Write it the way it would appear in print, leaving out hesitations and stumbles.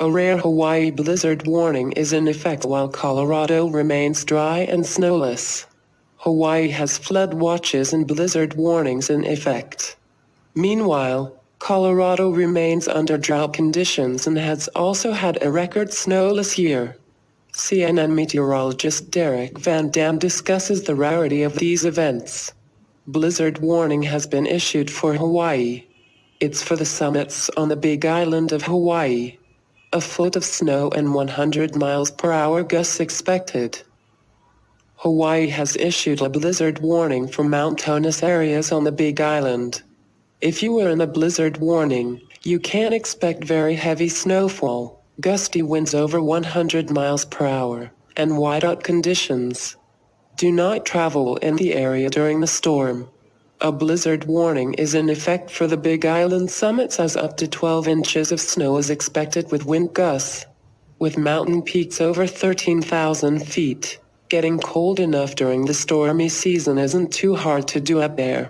A rare Hawaii blizzard warning is in effect while Colorado remains dry and snowless. Hawaii has flood watches and blizzard warnings in effect. Meanwhile, Colorado remains under drought conditions and has also had a record snowless year. CNN meteorologist Derek Van Dam discusses the rarity of these events. Blizzard warning has been issued for Hawaii. It's for the summits on the Big Island of Hawaii. A foot of snow and 100 miles per hour gusts expected. Hawaii has issued a blizzard warning for mountainous areas on the Big Island. If you were in a blizzard warning, you can't expect very heavy snowfall, gusty winds over 100 miles per hour, and whiteout conditions. Do not travel in the area during the storm. A blizzard warning is in effect for the Big Island summits as up to 12 inches of snow is expected with wind gusts. With mountain peaks over 13,000 feet, getting cold enough during the stormy season isn't too hard to do up there.